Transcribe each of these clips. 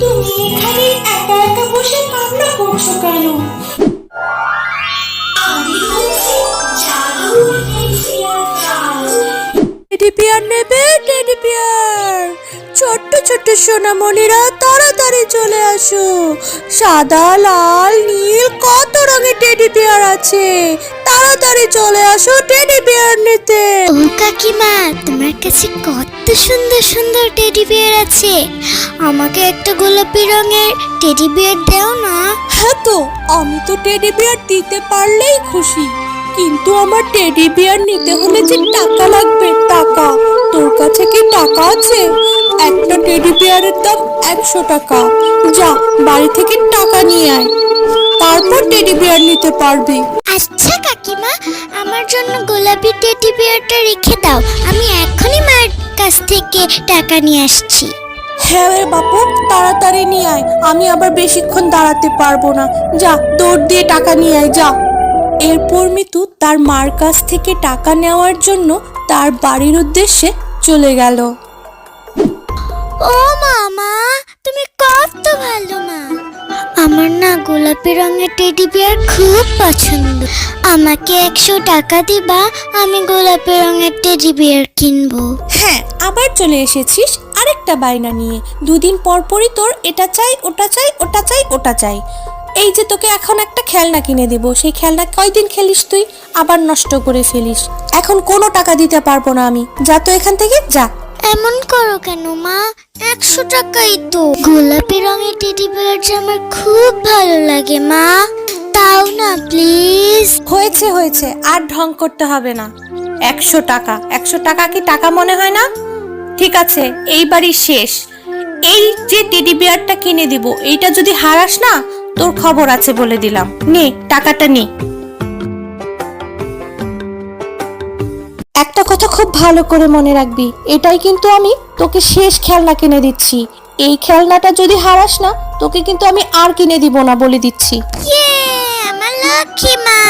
তুমি এখানে একা একা বসে কান্না করছো কেন? আমি হচ্ছি জাদু টেডি বিয়ার নেবে। টেডি বিয়ার, ছোট্ট ছোট্ট সোনামণিরা তাড়াতাড়ি চলে আসো। সাদা, লাল, নীল কত রঙের টেডি বিয়ার আছে, তাড়াতাড়ি চলে আসো টেডি বিয়ার নিতে। ও কাকিমা, তোমার কাছে কত সুন্দর সুন্দর টেডি বিয়ার আছে, আমাকে একটা গোলাপি রঙের টেডি বিয়ার দাও না। হ্যাঁ তো, আমি তো টেডি বিয়ার দিতে পারলেই খুশি, কিন্তু আমার টেডি বিয়ার নিতে হলে যে টাকা লাগবে, টাকা। তোর কাছে কি টাকা আছে? একটা টেডি বিয়ারের দাম 100 টাকা। যা, বাড়ি থেকে টাকা নিয়ে আয়, তারপর টেডি বিয়ার নিতে পারবি। আচ্ছা কাকিমা, আমার জন্য গোলাপি টেডি বিয়ারটা রেখে দাও, আমি এখনই মায়ের কাছ থেকে টাকা নিয়ে আসছি। হ্যাঁ রে বাপু, তাড়াতাড়ি নিয়ে আয়, আমি আবার বেশিক্ষণ দাঁড়াতে পারবো না। যা, দৌড় দিয়ে টাকা নিয়ে আয়, যা। এরপর মিতু তার মার কাছ থেকে টাকা নেওয়ার জন্য তার বাড়ির উদ্দেশ্যে চলে গেল। ও মামা, তুমি কত ভালো মা। আমার না গোলাপি রঙের টেডি বিয়ার খুব পছন্দ, আমাকে 100 টাকা দিবা, আমি গোলাপি রঙের টেডি বিয়ার কিনবো। হ্যাঁ, আবার চলে এসেছিস আরেকটা বায়না নিয়ে। দুদিন পর পরই তোর এটা চাই, ওটা চাই, ওটা চাই, ওটা চাই। এই যে তোকে এখন একটা খেলনা কিনে দেব, সেই খেলনা কয়দিন খেলিস তুই, আবার নষ্ট করে ফেলিস। এখন কোনো টাকা দিতে পারবো না আমি, যা তো এখান থেকে, যা। এমন করো কেন মা, 100 টাকাই তো। গোলাপি রঙের টেডি বিয়ার যে আমার খুব ভালো লাগে মা, তাও না প্লিজ। হয়েছে হয়েছে, আর ঢং করতে হবে না। 100 টাকা, 100 টাকা কি টাকা মনে হয় না? ঠিক আছে, এইবারই শেষ। এই যে টেডি বিয়ারটা কিনে দিব, এইটা যদি হারাস না, তোর খবর আছে বলে দিলাম। নে, টাকাটা নে। একটা কথা খুব ভালো করে মনে রাখবি, এটাই কিন্তু আমি তোকে শেষ খেলনা কিনে দিচ্ছি। এই খেলনাটা যদি হারাস না, তোকে কিন্তু আমি আর কিনে দিব না, বলে দিচ্ছি। ইয়ে, আমার লক্ষ্মী মা,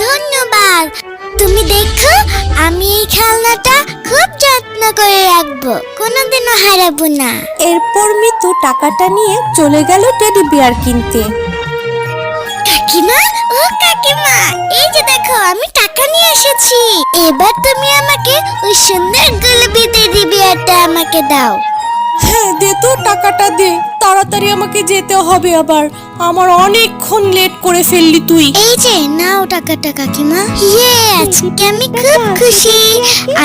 ধন্যবাদ। তুমি দেখো, আমি এই খেলনাটা খুব যত্ন করে রাখবো, কোনোদিনও হারাবো না। এরপর মিতু টাকাটা নিয়ে চলে গেল টেডি বিয়ার কিনতে। কাকিমা, ও কাকিমা, এই যে দেখো আমি টাকা নিয়ে এসেছি, এবার তুমি আমাকে ওই সুন্দর গোলাপি টেডি বিয়ারটা আমাকে দাও। হ্যাঁ, দে তো, টাকাটা দে, তাড়াতাড়ি আমাকে যেতে হবে, আবার আমার অনেকক্ষণ লেট করে ফেললি তুই। এই যে নাও টাকাটা কাকিমা। ইয়ে, আজকে আমি খুব খুশি,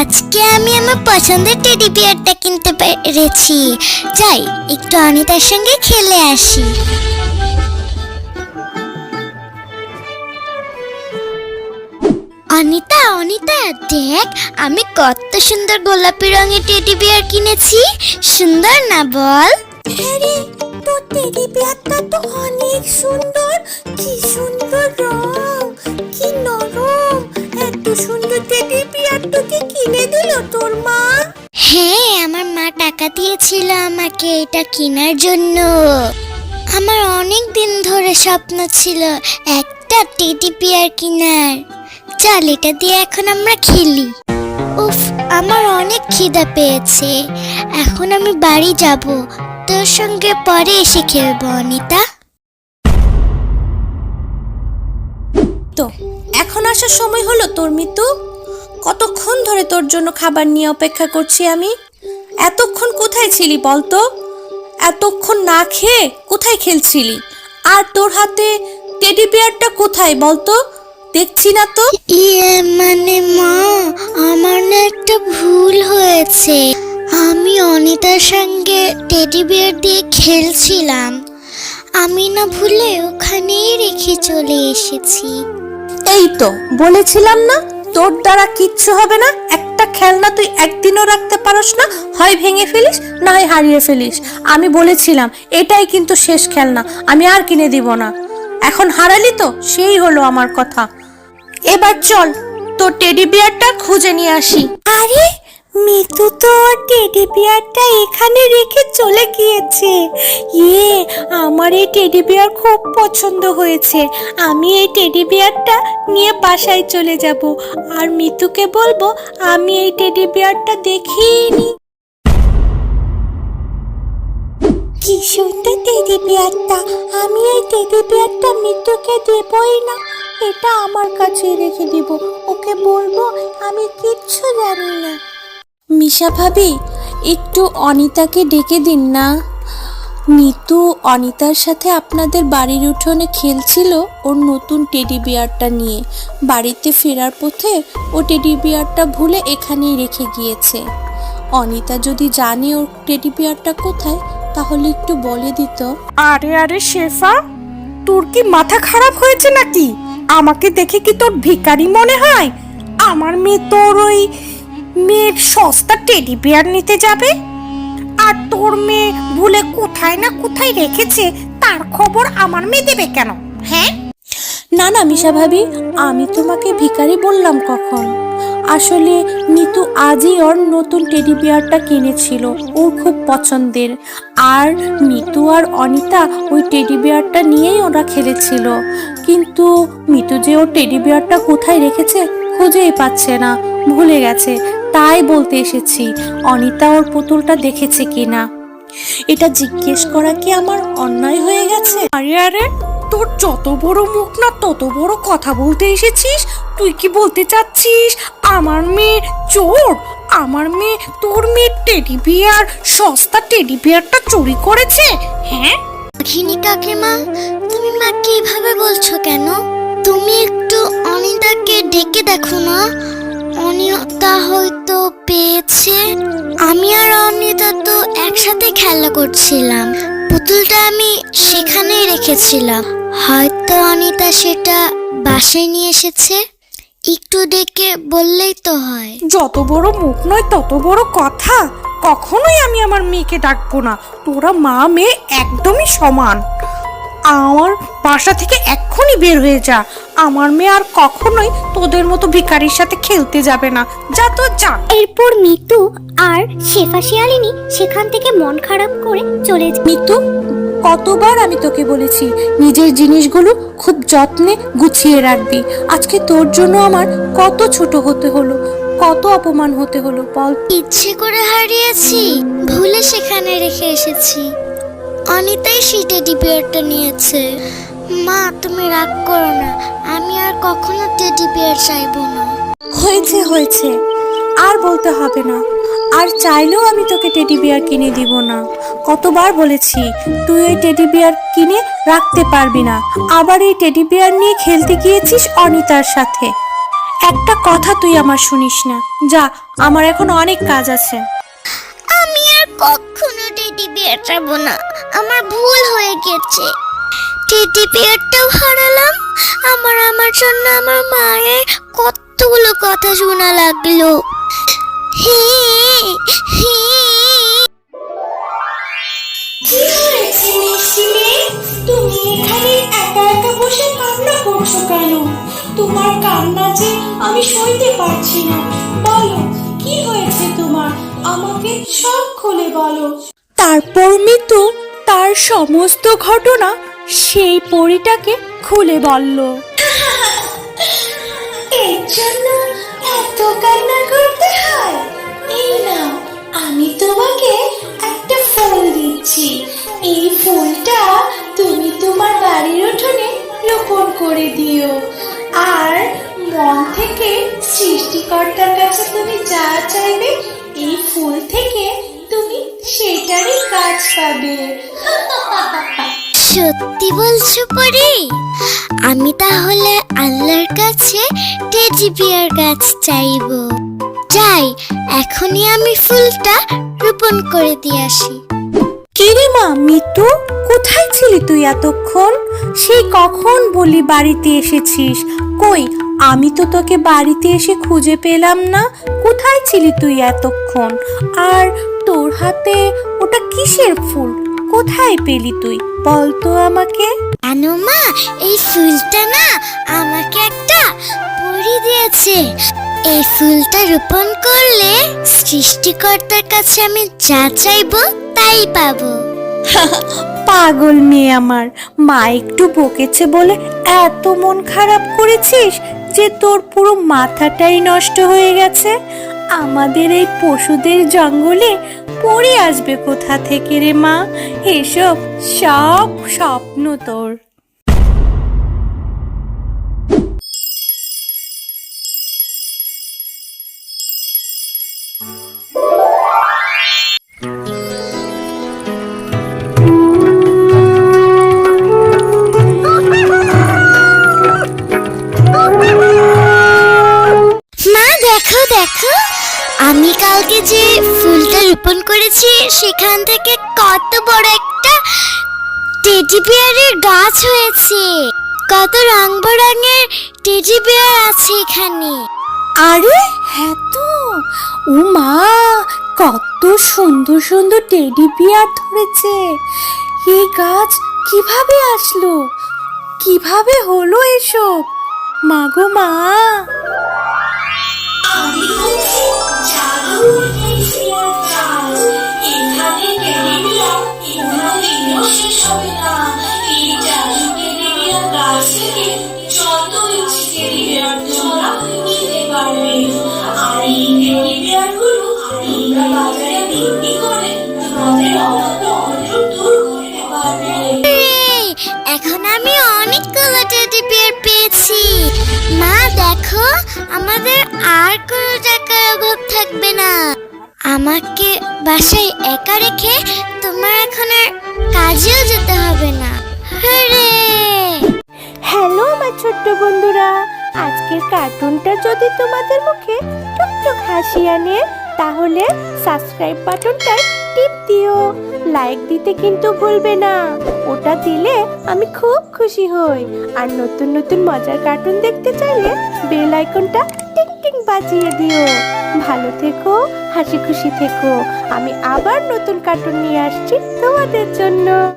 আজকে আমি আমার পছন্দের টেডি বিয়ারটা কিনতে পেরেছি। যাই, একটু অনিতার সঙ্গে খেলে আসি। অনিতা, অনিতা, দেখ আমি কত সুন্দর গোলাপি রঙের টেডি বিয়ার কিনেছি, সুন্দর না বল? আরে, তোর টেডি বিয়ারটা তো অনেক সুন্দর, কি সুন্দর রং, কি নরম। এত সুন্দর টেডি বিয়ার তোকে কিনে দিল তোর মা? হ্যাঁ, আমার মা টাকা দিয়েছিল আমাকে এটা কেনার জন্য। আমার অনেক দিন ধরে স্বপ্ন ছিল একটা টেডি বিয়ার কেনার। চল, এটা দিয়ে এখন আমরা খেলি। উফ, আমার অনেক খিদা পেয়েছে, এখন আমি বাড়ি যাব, তোর সঙ্গে পরে এসে খেলবো অনিতা। তো এখন আসার সময় হলো তোর মিতু? কতক্ষণ ধরে তোর জন্য খাবার নিয়ে অপেক্ষা করছি আমি। এতক্ষণ কোথায় ছিলি বলতো? এতক্ষণ না খেয়ে কোথায় খেলছিলি? আর তোর হাতে টেডি বিয়ারটা কোথায় বলতো? দেখছি না তো। ইয়ে মানে মা, আমার না একটা ভুল হয়েছে, আমি অনিতার সঙ্গে টেডি বিয়ার দিয়ে খেলছিলাম, আমি না ভুলে ওখানেই রেখে চলে এসেছি। এই তো বলেছিলাম না, তোর দ্বারা কিচ্ছু হবে না। একটা খেলনা তুই একদিনও রাখতে পারস না, হয় ভেঙে ফেলিস না হয় হারিয়ে ফেলিস। আমি বলেছিলাম এটাই কিন্তু শেষ খেলনা, আমি আর কিনে দিব না। এখন হারালি তো, সেই হলো আমার কথা। এবার চল, তোর টেডি বিয়ারটা খুঁজে নিয়ে আসি। আরে, মিতু তো টেডি বিয়ারটা এখানে রেখে চলে গিয়েছে। ইয়ে, আমার এই টেডি বিয়ার খুব পছন্দ হয়েছে। আমি এই টেডি বিয়ারটা নিয়ে বাসায় চলে যাব, আর মিতুকে বলবো আমি এই টেডি বিয়ারটা দেখিনি। কি সুন্দর টেডি বিয়ারটা, আমি এই টেডি বিয়ারটা মিতুকে দেবই না, এটা আমার কাছে রেখে দিব, ওকে বলবো আমি কিচ্ছু জানি না। মিশা ভাবি, একটু অনিতাকে ডেকে দিন না। মিতু অনিতার সাথে আপনাদের বাড়ির উঠোনে খেলছিল ওর নতুন টেডি বিয়ারটা নিয়ে। বাড়িতে ফেরার পথে ও টেডি বিয়ারটা ভুলে এখানেই রেখে গিয়েছে। অনিতা যদি জানে ওর টেডি বিয়ারটা কোথায়, তাহলে একটু বলে দিত। আরে আরে শেফা, তোর কি মাথা খারাপ হয়েছে নাকি? আমাকে দেখে কি তোর ভিখারি মনে হয়? আমার মেয়ে তোর ওই মেয়ের সস্তা টেডি বিয়ার নিতে যাবে, আর তোর মেয়ে ভুলে কোথায় না কোথায় রেখেছে তার খবর আমার মেয়ে দেবে কেন? হ্যাঁ, না না মিশা ভাবি, আমি তোমাকে ভিখারি বললাম কখন? আসলে নিতু আজই ওর নতুন টেডি বিয়ারটা কিনেছিল, ওর খুব পছন্দের। আর মিতু আর অনিতা ওই টেডি বিয়ারটা নিয়েই ওরা খেলেছিল, কিন্তু মিতু যে ওর টেডি বিয়ারটা কোথায় রেখেছে খুঁজেই পাচ্ছে না, ভুলে গেছে। তাই বলতে এসেছি অনিতা ওর পুতুলটা দেখেছে কিনা। এটা জিজ্ঞেস করা কি আমার অন্যায় হয়ে গেছে? আরে আরে, তোর যত বড় মুখ না তত বড় কথা বলতে এসেছিস। তুই কি বলতে চাচ্ছিস আমার মেয়ে চোর? আমার মেয়ে তোর মেয়ে টেডি বিয়ার, সস্তা টেডি বিয়ারটা চুরি করেছে? হ্যাঁ, ঘিনি কাকিমা, তুমি মাকে এভাবে বলছো কেন? তুমি একটু অনিতাকে ডেকে দেখো না, অনিতা হয়তো পেয়েছে। আমি আর অনিতা তো একসাথে খেলা করছিলাম, পুতুলটা আমি সেখানেই রেখেছিলাম, হয়তো অনিতা সেটা বাসায় নিয়ে এসেছে। একটু ডেকে বললেই তো হয়। যত বড় মুখ নয় তত বড় কথা। কখনোই আমি আমার মেয়েকে ডাকবো না। তোরা মা মেয়ে একদমই সমান। আমার বাসা থেকে এক্ষুনি বের হয়ে যা। আমার মেয়ে আর কখনোই তোদের মতো ভিখারির সাথে খেলতে যাবে না। যা তো যা। এরপর মিতু আর শেফা শিয়ালিনী সেখান থেকে মন খারাপ করে চলে যায়। মিতু, কতবার আমি তোকে বলেছি নিজের জিনিসগুলো খুব যত্নে গুছিয়ে রাখবি। আজকে তোর জন্য আমার কত ছোট হতে হলো, কত অপমান হতে হলো বল। ইচ্ছে করে হারিয়েছি, ভুলে সেখানে রেখে এসেছি। অনিতাই সেই টেডি বিয়ারটা নিয়েছে। মা, তুমি রাগ করো না, আমি আর কখনো টেডি বিয়ার চাইবো না। হয়েছে হয়েছে, আর বলতে হবে না। আর চাইলেও আমি তোকে টেডি বিয়ার কিনে দিব না। কতবার বলেছি তুই এই টেডি বিয়ার কিনে রাখতে পারবি না, আবার এই টেডি বিয়ার নিয়ে খেলতে গিয়েছিস অনিতার সাথে। একটা কথা তুই আমার শুনিস না, যা, আমার এখন অনেক কাজ আছে। আমি আর কখনো টেডি বিয়ার চাইবো না, আমার ভুল হয়ে গেছে। টেডি বিয়ারটাও হারালাম, আমার জন্য আমার মায়ের কতগুলো কথা শোনা লাগলো। হি হি। কি হয়েছে মিষ্টি মেয়ে, তুমি এখানে একা একা বসে কান্না করছো কেন? তোমার কান্না যে আমি সইতে পারছি না। বলো কি হয়েছে তোমার, আমাকে সব খুলে বলো। তারপর মিতু তার সমস্ত ঘটনা সেই পরীটাকে খুলে বলল। এর জন্য এত কান্না করতে হয়? এই না, আমি তোমাকে একটা ফুল দিচ্ছি। এই ফুলটা তুমি তোমার বাড়ির উঠোনে রোপণ করে দিও, আর মন থেকে সৃষ্টিকর্তার কাছে তুমি যা চাইবে এই ফুল থেকে তুমি সেটারই কাজ পাবে। সত্যি বলছো পরি? আমি তাহলে আল্লাহর কাছে টেডি বিয়ার গাছ চাইবো। যাই, এখনই আমি ফুলটা রোপণ করে দিয়ে আসি। কিরে মা মিতু, কোথায় ছিলি তুই এতক্ষণ? সেই কখন বলি বাড়িতে এসেছিস, কই আমি তো তোকে বাড়িতে এসে খুঁজে পেলাম না। কোথায় ছিলি তুই এতক্ষণ? আর তোর হাতে ওটা কিসের ফুল, কোথায় পেলি তুই বল তো আমাকে। জানো মা, এই ফুলটা না আমাকে একটা পরী দিয়েছে। এই ফুলটা রোপণ করলে সৃষ্টিকর্তার কাছে আমি যা চাইবো তাই পাবো। পাগল মেয়ে আমার, মা একটু বকেছে বলে এত মন খারাপ করেছিস যে তোর পুরো মাথাটাই নষ্ট হয়ে গেছে। আমাদের এই পশুদের জঙ্গলে পড়ে আসবে কোথা থেকে রে মা? এসব সব স্বপ্ন তোর। মা দেখো দেখো, আমি কালকে যে ফুলটা রোপণ করেছি সেখান থেকে কত বড় একটা টেডি বিয়ারের গাছ হয়েছে। কত রং বেরঙের টেডি বিয়ার আছে এখানে। আরে হ্যাঁ তো, ও মা, কত সুন্দর সুন্দর টেডি বিয়ার ধরেছে। এই গাছ কিভাবে আসলো? কিভাবে হলো এসব? মা গো মা! এই, এখন আমি অনেকগুলো টেডি বিয়ার পেয়েছি। মা দেখো, আমাদের আর কোনো টাকার অভাব থাকবে না। আমাকে বাসায় একা রেখে তোমার এখন আর কাজেও যেতে হবে না। হ্যারে! হ্যালো আমার ছোট্ট বন্ধুরা, আজকের কার্টুনটা যদি তোমাদের মুখে টুকটুক হাসি আনে তাহলে সাবস্ক্রাইব বাটনটায় টিপ দিও। লাইক দিতে কিন্তু ভুলবে না, ওটা দিলে আমি খুব খুশি হই। আর নতুন নতুন মজার কার্টুন দেখতে চাইলে বেল আইকনটা টিং টিং বাজিয়ে দিও। ভালো থেকো, হাসি খুশি থেকো। আমি আবার নতুন কার্টুন নিয়ে আসছি তোমাদের জন্য।